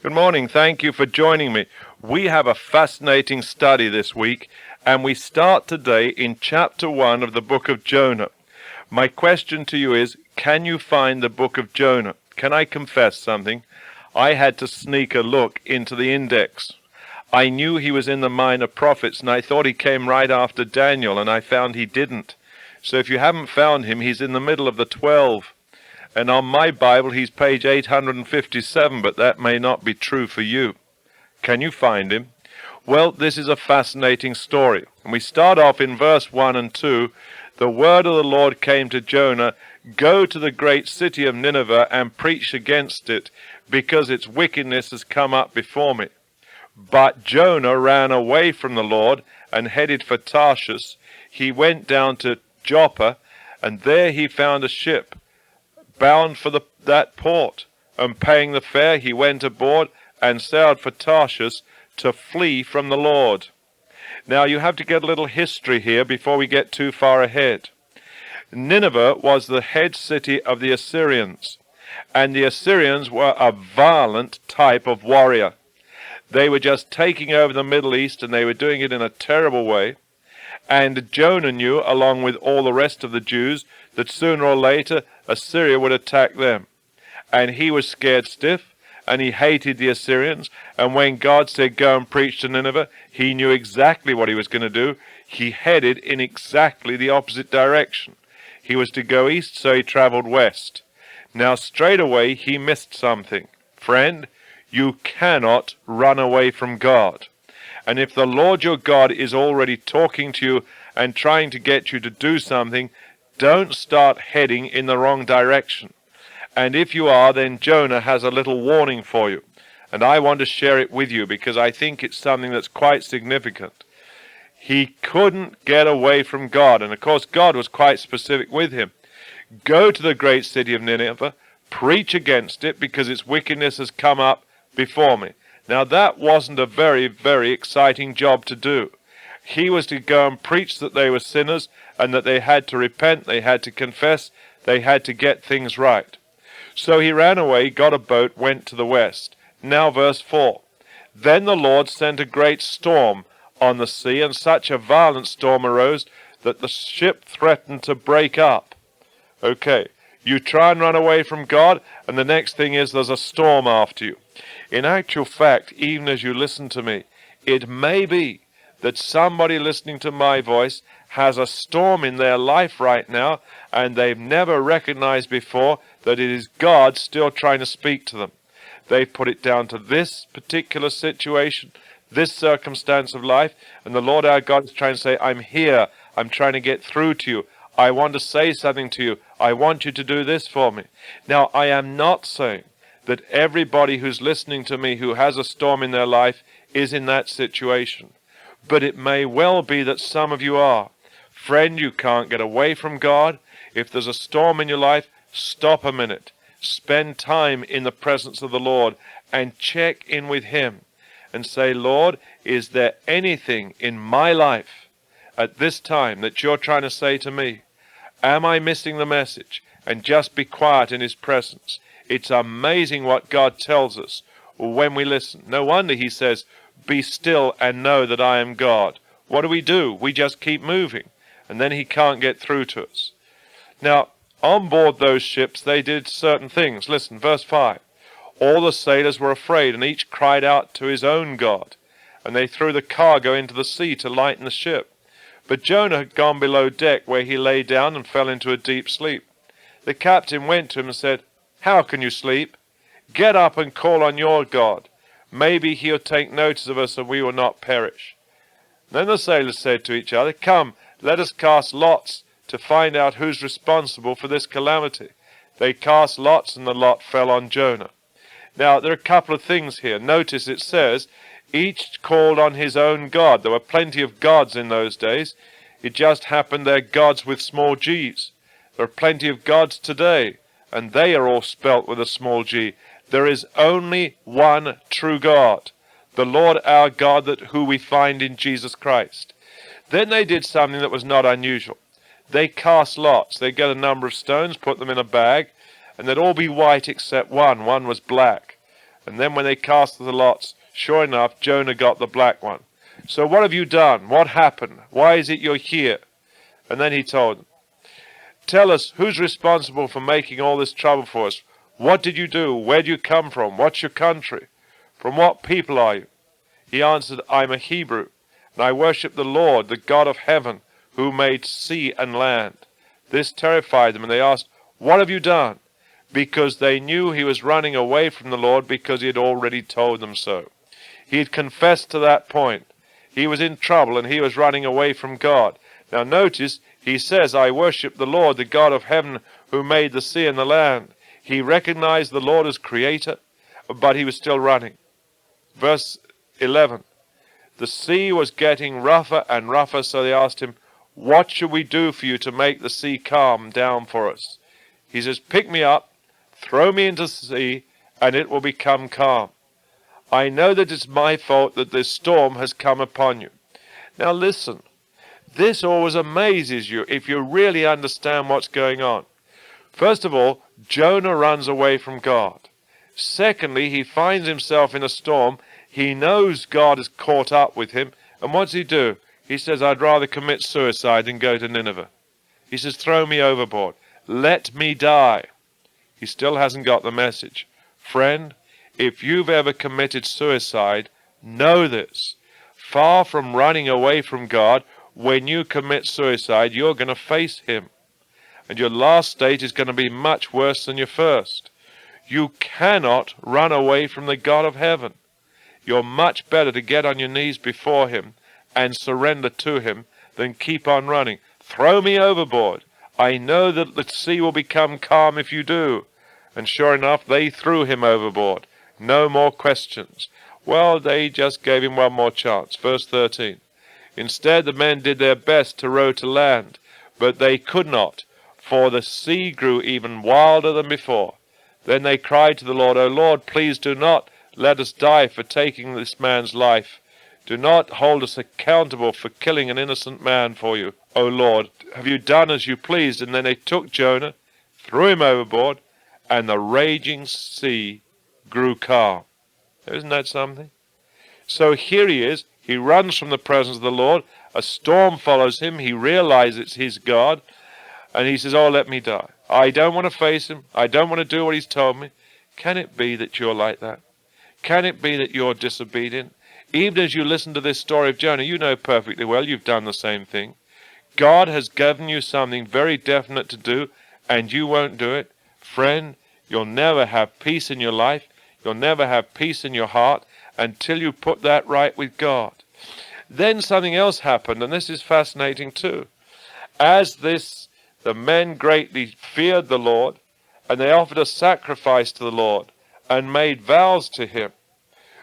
Good morning. Thank you for joining me. We have a fascinating study this week, and we start today in chapter 1 of the book of Jonah. My question to you is, can you find the book of Jonah? Can I confess something? I had to sneak a look into the index. I knew he was in the minor prophets, and I thought he came right after Daniel, and I found he didn't. So if you haven't found him, he's in the middle of the 12. And on my Bible, he's page 857, but that may not be true for you. Can you find him? Well, this is a fascinating story. And we start off in verse 1 and 2. The word of the Lord came to Jonah, "Go to the great city of Nineveh and preach against it, because its wickedness has come up before me." But Jonah ran away from the Lord and headed for Tarshish. He went down to Joppa, and there he found a ship bound for that port, and paying the fare, he went aboard and sailed for Tarshish to flee from the Lord. Now you have to get a little history here before we get too far ahead. Nineveh was the head city of the Assyrians, and the Assyrians were a violent type of warrior. They were just taking over the Middle East, and they were doing it in a terrible way. And Jonah knew, along with all the rest of the Jews, that sooner or later Assyria would attack them. And he was scared stiff, and he hated the Assyrians. And when God said, "Go and preach to Nineveh," he knew exactly what he was going to do. He headed in exactly the opposite direction. He was to go east, so he traveled west. Now straight away he missed something. Friend, you cannot run away from God. And if the Lord your God is already talking to you and trying to get you to do something, don't start heading in the wrong direction. And if you are, then Jonah has a little warning for you. And I want to share it with you because I think it's something that's quite significant. He couldn't get away from God. And of course, God was quite specific with him. Go to the great city of Nineveh, preach against it because its wickedness has come up before me. Now that wasn't a very, very exciting job to do. He was to go and preach that they were sinners and that they had to repent, they had to confess, they had to get things right. So he ran away, got a boat, went to the west. Now verse 4. Then the Lord sent a great storm on the sea, and such a violent storm arose that the ship threatened to break up. Okay, you try and run away from God, and the next thing is there's a storm after you. In actual fact, even as you listen to me, it may be that somebody listening to my voice has a storm in their life right now, and they've never recognized before that it is God still trying to speak to them. They've put it down to this particular situation, this circumstance of life, and the Lord our God is trying to say, "I'm here. I'm trying to get through to you. I want to say something to you. I want you to do this for me." Now, I am not saying that everybody who's listening to me who has a storm in their life is in that situation. But it may well be that some of you are. Friend, you can't get away from God. If there's a storm in your life, stop a minute. Spend time in the presence of the Lord and check in with Him and say, "Lord, is there anything in my life at this time that you're trying to say to me? Am I missing the message?" And just be quiet in His presence. It's amazing what God tells us when we listen. No wonder He says, "Be still and know that I am God." What do? We just keep moving, and then He can't get through to us. Now, on board those ships, they did certain things. Listen, verse 5. All the sailors were afraid, and each cried out to his own God, and they threw the cargo into the sea to lighten the ship. But Jonah had gone below deck, where he lay down and fell into a deep sleep. The captain went to him and said, "How can you sleep? Get up and call on your God. Maybe He'll take notice of us and we will not perish." Then the sailors said to each other, "Come, let us cast lots to find out who's responsible for this calamity." They cast lots, and the lot fell on Jonah. Now, there are a couple of things here. Notice it says, each called on his own God. There were plenty of gods in those days. It just happened they're gods with small g's. There are plenty of gods today, and they are all spelt with a small g. There is only one true God, the Lord our God, who we find in Jesus Christ. Then they did something that was not unusual. They cast lots. They get a number of stones, put them in a bag, and they'd all be white except one. One was black. And then when they cast the lots, sure enough, Jonah got the black one. So what have you done? What happened? Why is it you're here? And then he told them, tell us, who's responsible for making all this trouble for us? What did you do? Where do you come from? What's your country? From what people are you? He answered, I'm a Hebrew, and I worship the Lord, the God of heaven, who made sea and land. This terrified them, and they asked, what have you done? Because they knew he was running away from the Lord because he had already told them so. He had confessed to that point. He was in trouble and he was running away from God. Now notice, he says, I worship the Lord, the God of heaven, who made the sea and the land. He recognized the Lord as creator, but he was still running. Verse 11, the sea was getting rougher and rougher, so they asked him, what should we do for you to make the sea calm down for us? He says, pick me up, throw me into the sea, and it will become calm. I know that it's my fault that this storm has come upon you. Now listen, this always amazes you if you really understand what's going on. First of all, Jonah runs away from God. Secondly, he finds himself in a storm. He knows God is caught up with him. And what does he do? He says, I'd rather commit suicide than go to Nineveh. He says, throw me overboard. Let me die. He still hasn't got the message. Friend, if you've ever committed suicide, know this. Far from running away from God, when you commit suicide, you're going to face him. And your last state is going to be much worse than your first. You cannot run away from the God of heaven. You're much better to get on your knees before him and surrender to him than keep on running. Throw me overboard. I know that the sea will become calm if you do. And sure enough, they threw him overboard. No more questions. Well, they just gave him one more chance. Verse 13. Instead, the men did their best to row to land, but they could not, for the sea grew even wilder than before. Then they cried to the Lord, O Lord, please do not let us die for taking this man's life. Do not hold us accountable for killing an innocent man for you, O Lord. Have you done as you pleased? And then they took Jonah, threw him overboard, and the raging sea grew calm. Isn't that something? So here he is. He runs from the presence of the Lord. A storm follows him. He realizes it's his God. And he says, oh, let me die. I don't want to face him. I don't want to do what he's told me. Can it be that you're like that? Can it be that you're disobedient? Even as you listen to this story of Jonah, you know perfectly well you've done the same thing. God has given you something very definite to do, and you won't do it. Friend, you'll never have peace in your life. You'll never have peace in your heart until you put that right with God. Then something else happened, and this is fascinating too. The men greatly feared the Lord, and they offered a sacrifice to the Lord and made vows to him.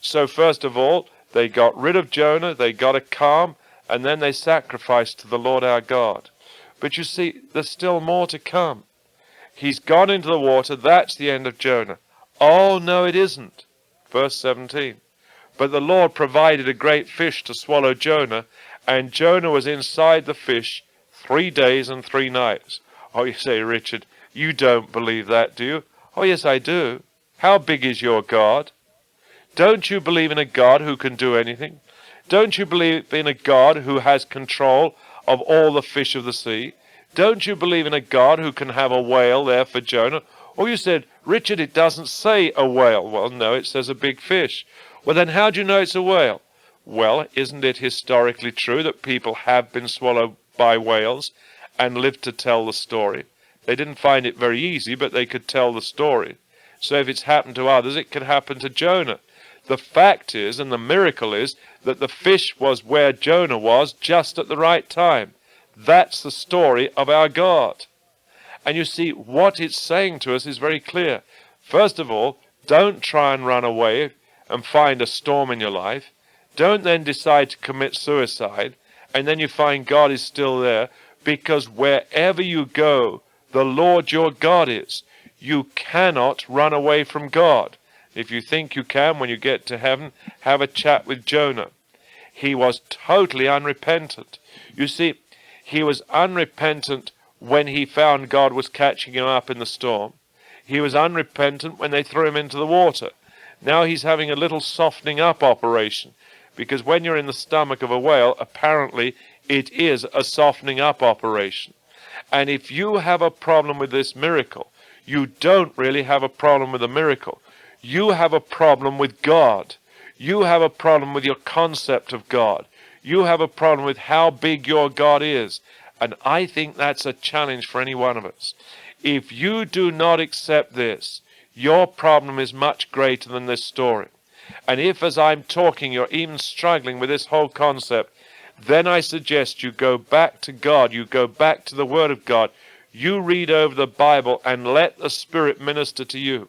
So first of all, they got rid of Jonah, they got a calm, and then they sacrificed to the Lord our God. But you see, there's still more to come. He's gone into the water, that's the end of Jonah. Oh, no, it isn't. Verse 17. But the Lord provided a great fish to swallow Jonah, and Jonah was inside the fish 3 days and 3 nights. Oh, you say, Richard, you don't believe that, do you? Oh, yes, I do. How big is your God? Don't you believe in a God who can do anything? Don't you believe in a God who has control of all the fish of the sea? Don't you believe in a God who can have a whale there for Jonah? Or you said, Richard, it doesn't say a whale. Well, no, it says a big fish. Well, then how do you know it's a whale? Well, isn't it historically true that people have been swallowed by whales and lived to tell the story? They didn't find it very easy, but they could tell the story. So if it's happened to others, it could happen to Jonah. The fact is, and the miracle is, that the fish was where Jonah was just at the right time. That's the story of our God. And you see, what it's saying to us is very clear. First of all, don't try and run away and find a storm in your life. Don't then decide to commit suicide, and then you find God is still there, because wherever you go, the Lord your God is. You cannot run away from God. If you think you can, when you get to heaven, have a chat with Jonah. He was totally unrepentant. You see, he was unrepentant when he found God was catching him up in the storm. He was unrepentant when they threw him into the water. Now he's having a little softening up operation, because when you're in the stomach of a whale, apparently it is a softening up operation. And if you have a problem with this miracle, you don't really have a problem with the miracle. You have a problem with God. You have a problem with your concept of God. You have a problem with how big your God is. And I think that's a challenge for any one of us. If you do not accept this, your problem is much greater than this story. And if, as I'm talking, you're even struggling with this whole concept, then I suggest you go back to God. You go back to the Word of God. You read over the Bible and let the Spirit minister to you.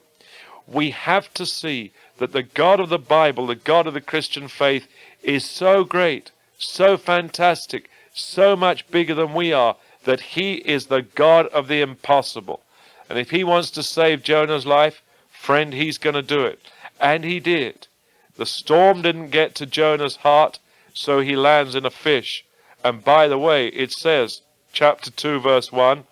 We have to see that the God of the Bible, the God of the Christian faith, is so great, so fantastic, so much bigger than we are, that he is the God of the impossible. And if he wants to save Jonah's life, friend, he's going to do it. And he did. The storm didn't get to Jonah's heart, so he lands in a fish. And by the way, it says, chapter 2, verse 1,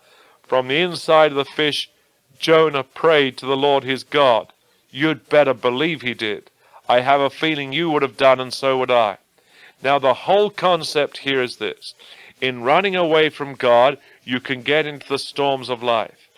from the inside of the fish, Jonah prayed to the Lord his God. You'd better believe he did. I have a feeling you would have done, and so would I. Now, the whole concept here is this. In running away from God, you can get into the storms of life.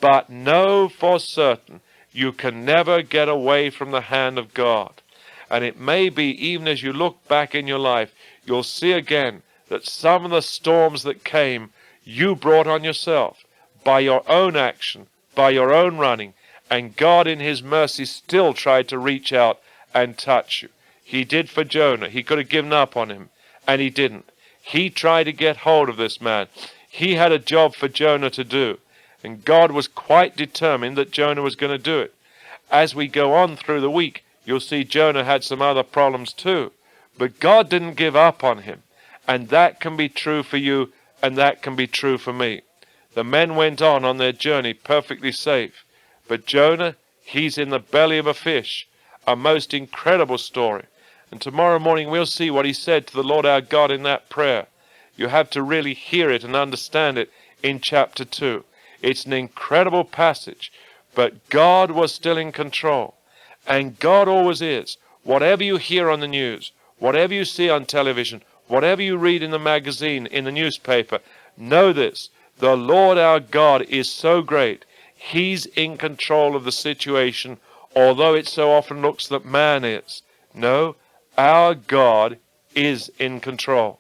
But know for certain, you can never get away from the hand of God. And it may be, even as you look back in your life, you'll see again that some of the storms that came, you brought on yourself by your own action, by your own running. And God in his mercy still tried to reach out and touch you. He did for Jonah. He could have given up on him, and he didn't. He tried to get hold of this man. He had a job for Jonah to do, and God was quite determined that Jonah was going to do it. As we go on through the week, you'll see Jonah had some other problems too, but God didn't give up on him, and that can be true for you, and that can be true for me. The men went on their journey perfectly safe, but Jonah, he's in the belly of a fish, a most incredible story. And tomorrow morning we'll see what he said to the Lord our God in that prayer. You have to really hear it and understand it in chapter 2. It's an incredible passage, but God was still in control. And God always is. Whatever you hear on the news, whatever you see on television, whatever you read in the magazine, in the newspaper, know this. The Lord our God is so great. He's in control of the situation, although it so often looks that man is. No, our God is in control.